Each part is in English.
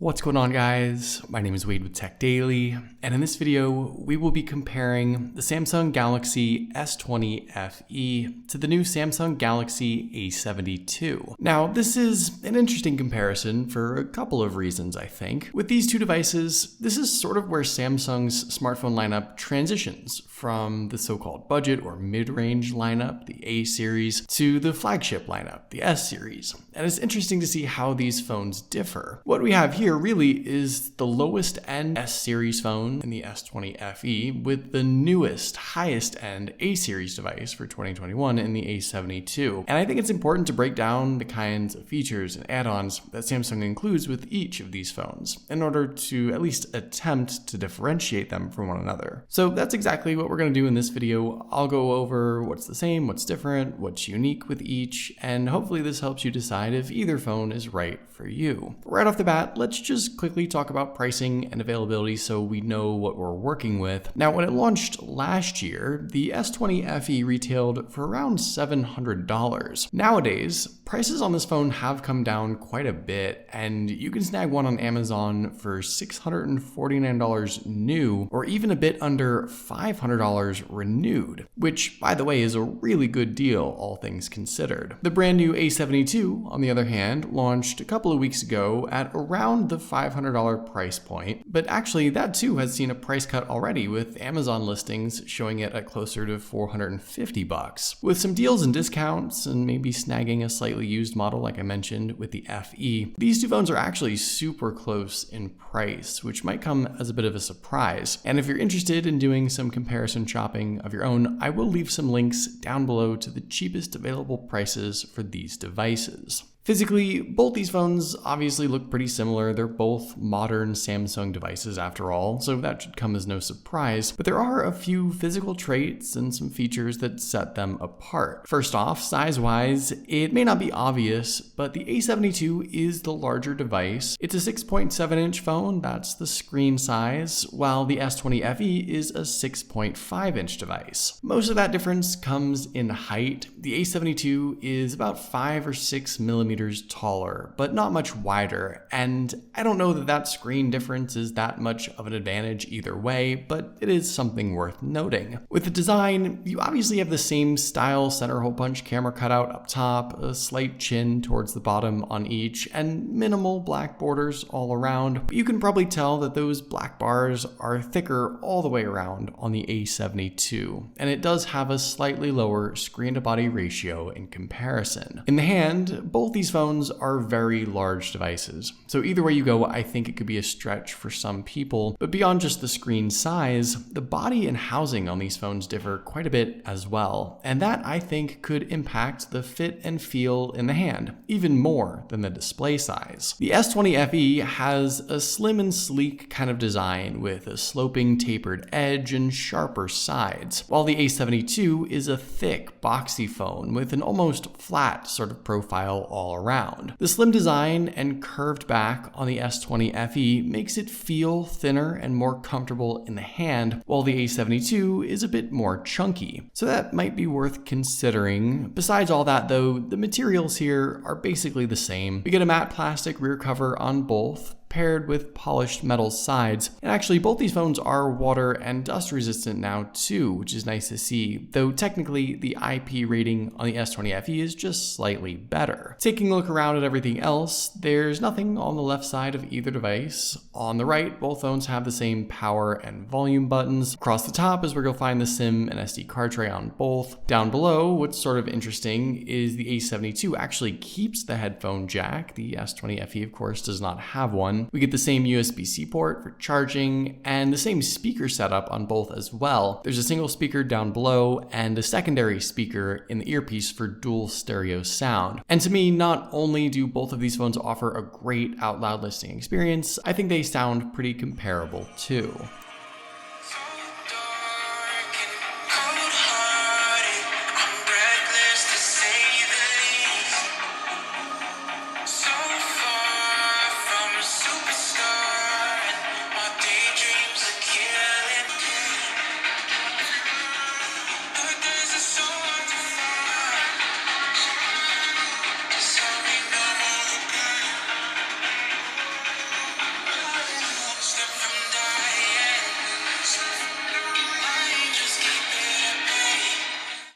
What's going on, guys? My name is Wade with TechDaily, and in this video, we will be comparing the Samsung Galaxy S20 FE to the new Samsung Galaxy A72. Now, this is an interesting comparison for a couple of reasons, I think. With these two devices, this is sort of where Samsung's smartphone lineup transitions from the so-called budget or mid-range lineup, the A series, to the flagship lineup, the S series. And it's interesting to see how these phones differ. What we have here really is the lowest end S series phone in the S20 FE with the newest, highest end A series device for 2021 in the A72. And I think it's important to break down the kinds of features and add-ons that Samsung includes with each of these phones in order to at least attempt to differentiate them from one another. So that's exactly what we're going to do in this video. I'll go over what's the same, what's different, what's unique with each, and hopefully this helps you decide if either phone is right for you. Right off the bat, let's just quickly talk about pricing and availability so we know what we're working with. Now, when it launched last year, the S20 FE retailed for around $700. Nowadays, prices on this phone have come down quite a bit, and you can snag one on Amazon for $649 new, or even a bit under $500 renewed, which, by the way, is a really good deal, all things considered. The brand new A72, on the other hand, launched a couple of weeks ago at around the $500 price point, but actually that too has seen a price cut already, with Amazon listings showing it at closer to $450. With some deals and discounts and maybe snagging a slightly used model like I mentioned with the FE, these two phones are actually super close in price, which might come as a bit of a surprise. And if you're interested in doing some comparison shopping of your own, I will leave some links down below to the cheapest available prices for these devices. Physically, both these phones obviously look pretty similar. They're both modern Samsung devices after all, so that should come as no surprise. But there are a few physical traits and some features that set them apart. First off, size-wise, it may not be obvious, but the A72 is the larger device. It's a 6.7-inch phone, that's the screen size, while the S20 FE is a 6.5-inch device. Most of that difference comes in height. The A72 is about 5 or 6 millimeters taller, but not much wider, and I don't know that that screen difference is that much of an advantage either way, but it is something worth noting. With the design, you obviously have the same style center hole punch camera cutout up top, a slight chin towards the bottom on each, and minimal black borders all around, but you can probably tell that those black bars are thicker all the way around on the A72, and it does have a slightly lower screen-to-body ratio in comparison. In the hand, both these phones are very large devices, so either way you go, I think it could be a stretch for some people. But beyond just the screen size, the body and housing on these phones differ quite a bit as well, and that I think could impact the fit and feel in the hand, even more than the display size. The S20 FE has a slim and sleek kind of design with a sloping tapered edge and sharper sides, while the A72 is a thick, boxy phone with an almost flat sort of profile all around. The slim design and curved back on the S20 FE makes it feel thinner and more comfortable in the hand, while the A72 is a bit more chunky. So that might be worth considering. Besides all that though, the materials here are basically the same. We get a matte plastic rear cover on both, paired with polished metal sides. And actually, both these phones are water and dust resistant now too, which is nice to see, though technically the IP rating on the S20 FE is just slightly better. Taking a look around at everything else, there's nothing on the left side of either device. On the right, both phones have the same power and volume buttons. Across the top is where you'll find the SIM and SD card tray on both. Down below, what's sort of interesting is the A72 actually keeps the headphone jack. The S20 FE, of course, does not have one. We get the same USB-C port for charging and the same speaker setup on both as well. There's a single speaker down below and a secondary speaker in the earpiece for dual stereo sound. And to me, not only do both of these phones offer a great out loud listening experience, I think they sound pretty comparable too.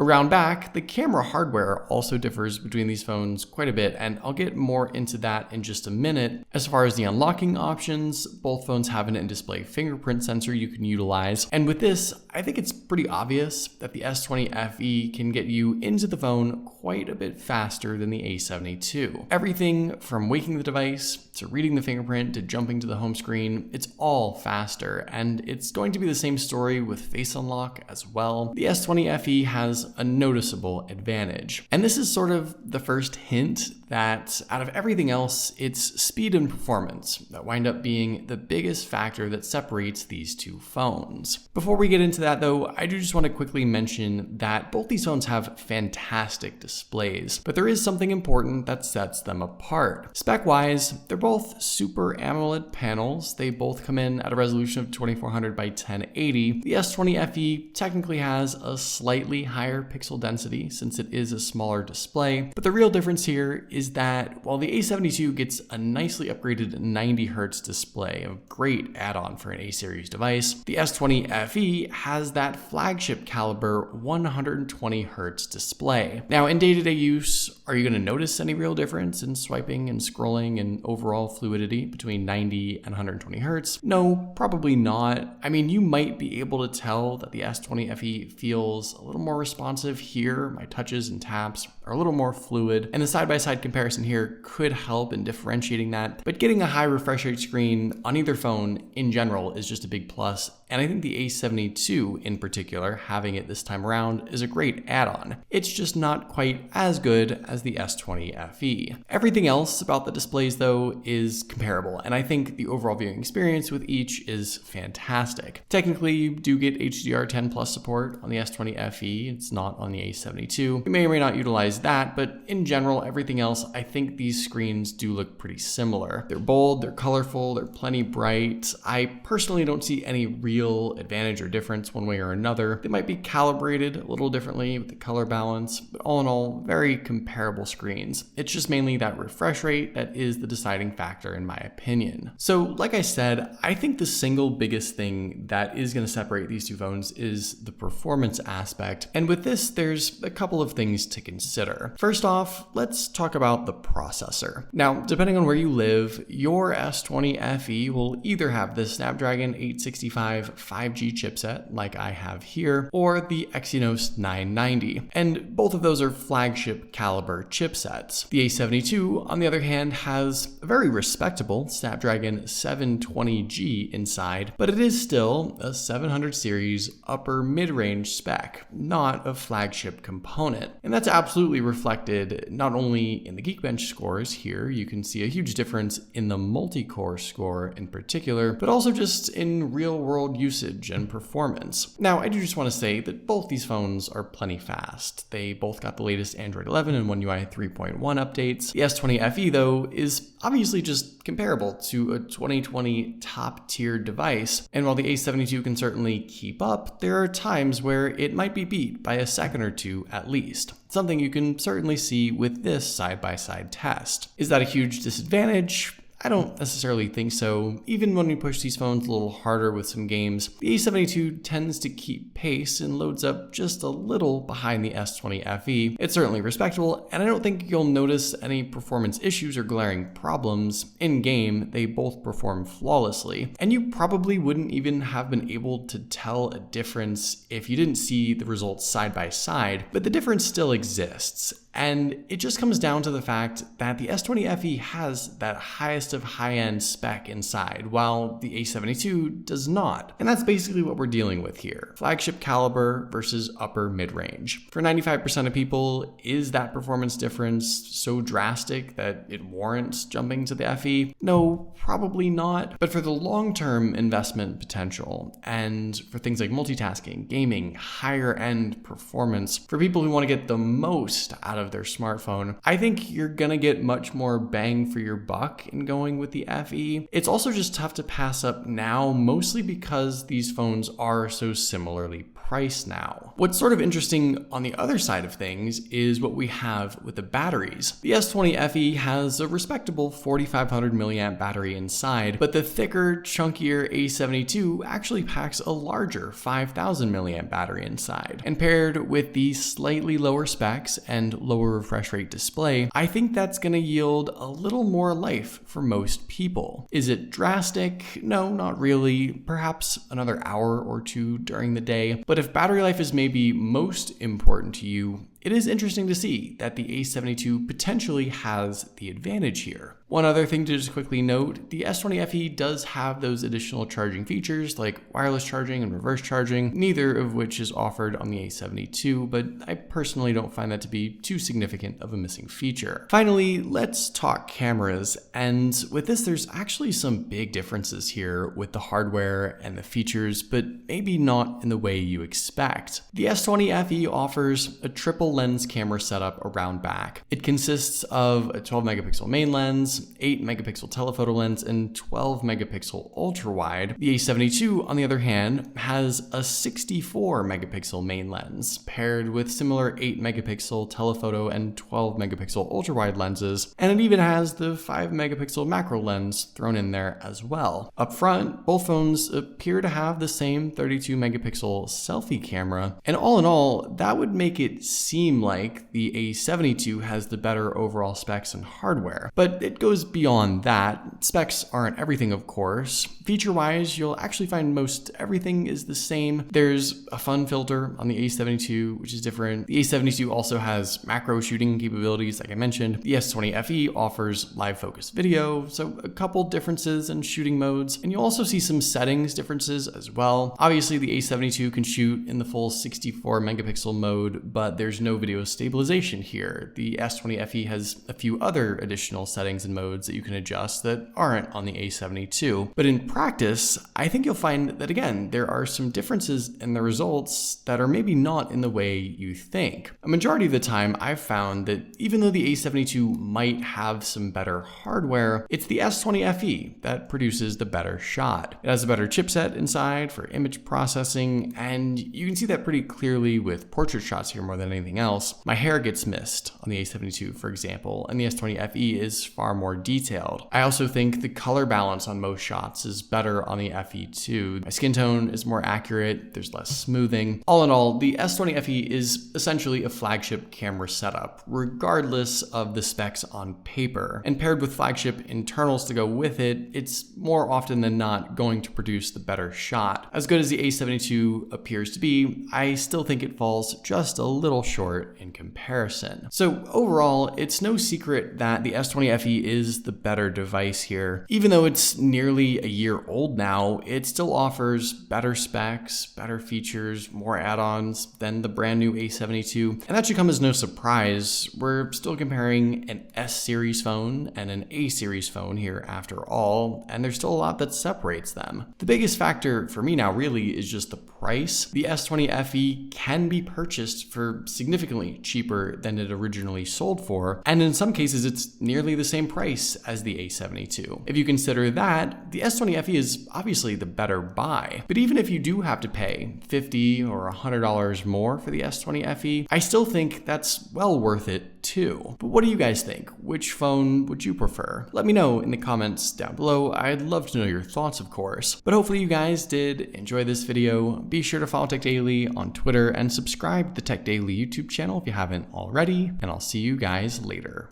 Around back, the camera hardware also differs between these phones quite a bit, and I'll get more into that in just a minute. As far as the unlocking options, both phones have an in-display fingerprint sensor you can utilize, and with this, I think it's pretty obvious that the S20 FE can get you into the phone quite a bit faster than the A72. Everything from waking the device to reading the fingerprint to jumping to the home screen, it's all faster, and it's going to be the same story with Face Unlock as well. The S20 FE has a noticeable advantage, and this is sort of the first hint that out of everything else, it's speed and performance that wind up being the biggest factor that separates these two phones. Before we get into that though, I do just want to quickly mention that both these phones have fantastic displays, but there is something important that sets them apart. Spec-wise, they're both Super AMOLED panels. They both come in at a resolution of 2400 by 1080. The S20 FE technically has a slightly higher pixel density since it is a smaller display, but the real difference here is that while the A72 gets a nicely upgraded 90Hz display, a great add-on for an A-series device, the S20 FE has that flagship caliber 120Hz display. Now, in day-to-day use, are you going to notice any real difference in swiping and scrolling and overall fluidity between 90 and 120Hz? No, probably not. I mean, you might be able to tell that the S20 FE feels a little more responsive here. My touches and taps are a little more fluid, and the side-by-side comparison here could help in differentiating that, but getting a high refresh rate screen on either phone in general is just a big plus, and I think the A72 in particular, having it this time around, is a great add-on. It's just not quite as good as the S20 FE. Everything else about the displays though is comparable, and I think the overall viewing experience with each is fantastic. Technically, you do get HDR10 Plus support on the S20 FE, it's not on the A72. You may or may not utilize that, but in general, everything else, I think these screens do look pretty similar. They're bold, they're colorful, they're plenty bright. I personally don't see any real advantage or difference one way or another. They might be calibrated a little differently with the color balance, but all in all, very comparable screens. It's just mainly that refresh rate that is the deciding factor in my opinion. So like I said, I think the single biggest thing that is going to separate these two phones is the performance aspect. And with this, there's a couple of things to consider. First off, let's talk about the processor. Now, depending on where you live, your S20 FE will either have the Snapdragon 865 5G chipset, like I have here, or the Exynos 990. And both of those are flagship caliber chipsets. The A72, on the other hand, has a very respectable Snapdragon 720G inside, but it is still a 700 series upper mid-range spec, not a flagship component. And that's absolutely reflected not only in the Geekbench scores here, you can see a huge difference in the multi-core score in particular, but also just in real-world usage and performance. Now, I do just want to say that both these phones are plenty fast. They both got the latest Android 11 and One UI 3.1 updates. The S20 FE, though, is obviously just comparable to a 2020 top-tier device, and while the A72 can certainly keep up, there are times where it might be beat by a second or two at least. Something you can certainly see with this side-by-side test. Is that a huge disadvantage? I don't necessarily think so. Even when we push these phones a little harder with some games, the A72 tends to keep pace and loads up just a little behind the S20 FE. It's certainly respectable, and I don't think you'll notice any performance issues or glaring problems. In-game, they both perform flawlessly, and you probably wouldn't even have been able to tell a difference if you didn't see the results side by side, but the difference still exists. And it just comes down to the fact that the S20 FE has that highest of high-end spec inside, while the A72 does not. And that's basically what we're dealing with here. Flagship caliber versus upper mid-range. For 95% of people, is that performance difference so drastic that it warrants jumping to the FE? No, probably not. But for the long-term investment potential, and for things like multitasking, gaming, higher-end performance, for people who want to get the most out of of their smartphone, I think you're gonna get much more bang for your buck in going with the FE. It's also just tough to pass up now, mostly because these phones are so similarly priced now. What's sort of interesting on the other side of things is what we have with the batteries. The S20 FE has a respectable 4500 milliamp battery inside, but the thicker, chunkier A72 actually packs a larger 5000 milliamp battery inside. And paired with the slightly lower specs and lower refresh rate display, I think that's gonna yield a little more life for most people. Is it drastic? No, not really. Perhaps another hour or two during the day. But if battery life is maybe most important to you, it is interesting to see that the A72 potentially has the advantage here. One other thing to just quickly note, the S20 FE does have those additional charging features like wireless charging and reverse charging, neither of which is offered on the A72, but I personally don't find that to be too significant of a missing feature. Finally, let's talk cameras, and with this there's actually some big differences here with the hardware and the features, but maybe not in the way you expect. The S20 FE offers a triple lens camera setup around back. It consists of a 12 megapixel main lens, 8 megapixel telephoto lens, and 12 megapixel ultra wide. The A72, on the other hand, has a 64 megapixel main lens paired with similar 8 megapixel telephoto and 12 megapixel ultra wide lenses, and it even has the 5 megapixel macro lens thrown in there as well. Up front, both phones appear to have the same 32 megapixel selfie camera, and all in all, that would make it seem like the A72 has the better overall specs and hardware. But it goes beyond that. Specs aren't everything, of course. Feature-wise, you'll actually find most everything is the same. There's a fun filter on the A72, which is different. The A72 also has macro shooting capabilities, like I mentioned. The S20 FE offers live focus video, so a couple differences in shooting modes. And you'll also see some settings differences as well. Obviously, the A72 can shoot in the full 64 megapixel mode, but there's no video stabilization here. The S20 FE has a few other additional settings and modes that you can adjust that aren't on the A72. But in practice, I think you'll find that again, there are some differences in the results that are maybe not in the way you think. A majority of the time, I've found that even though the A72 might have some better hardware, it's the S20 FE that produces the better shot. It has a better chipset inside for image processing, and you can see that pretty clearly with portrait shots here more than anything else. My hair gets missed on the A72, for example, and the S20 FE is far more detailed. I also think the color balance on most shots is better on the FE too. My skin tone is more accurate, there's less smoothing. All in all, the S20 FE is essentially a flagship camera setup, regardless of the specs on paper. And paired with flagship internals to go with it, it's more often than not going to produce the better shot. As good as the A72 appears to be, I still think it falls just a little short in comparison. So overall, it's no secret that the S20 FE is the better device here. Even though it's nearly a year old now, it still offers better specs, better features, more add-ons than the brand new A72. And that should come as no surprise. We're still comparing an S series phone and an A series phone here after all, and there's still a lot that separates them. The biggest factor for me now really is just the price. The S20 FE can be purchased for significantly cheaper than it originally sold for, and in some cases it's nearly the same price as the A72. If you consider that, the S20 FE is obviously the better buy. But even if you do have to pay $50 or $100 more for the S20 FE, I still think that's well worth it too. But what do you guys think? Which phone would you prefer? Let me know in the comments down below. I'd love to know your thoughts, of course. But hopefully you guys did enjoy this video. Be sure to follow TechDaily on Twitter and subscribe to the TechDaily YouTube channel if you haven't already, and I'll see you guys later.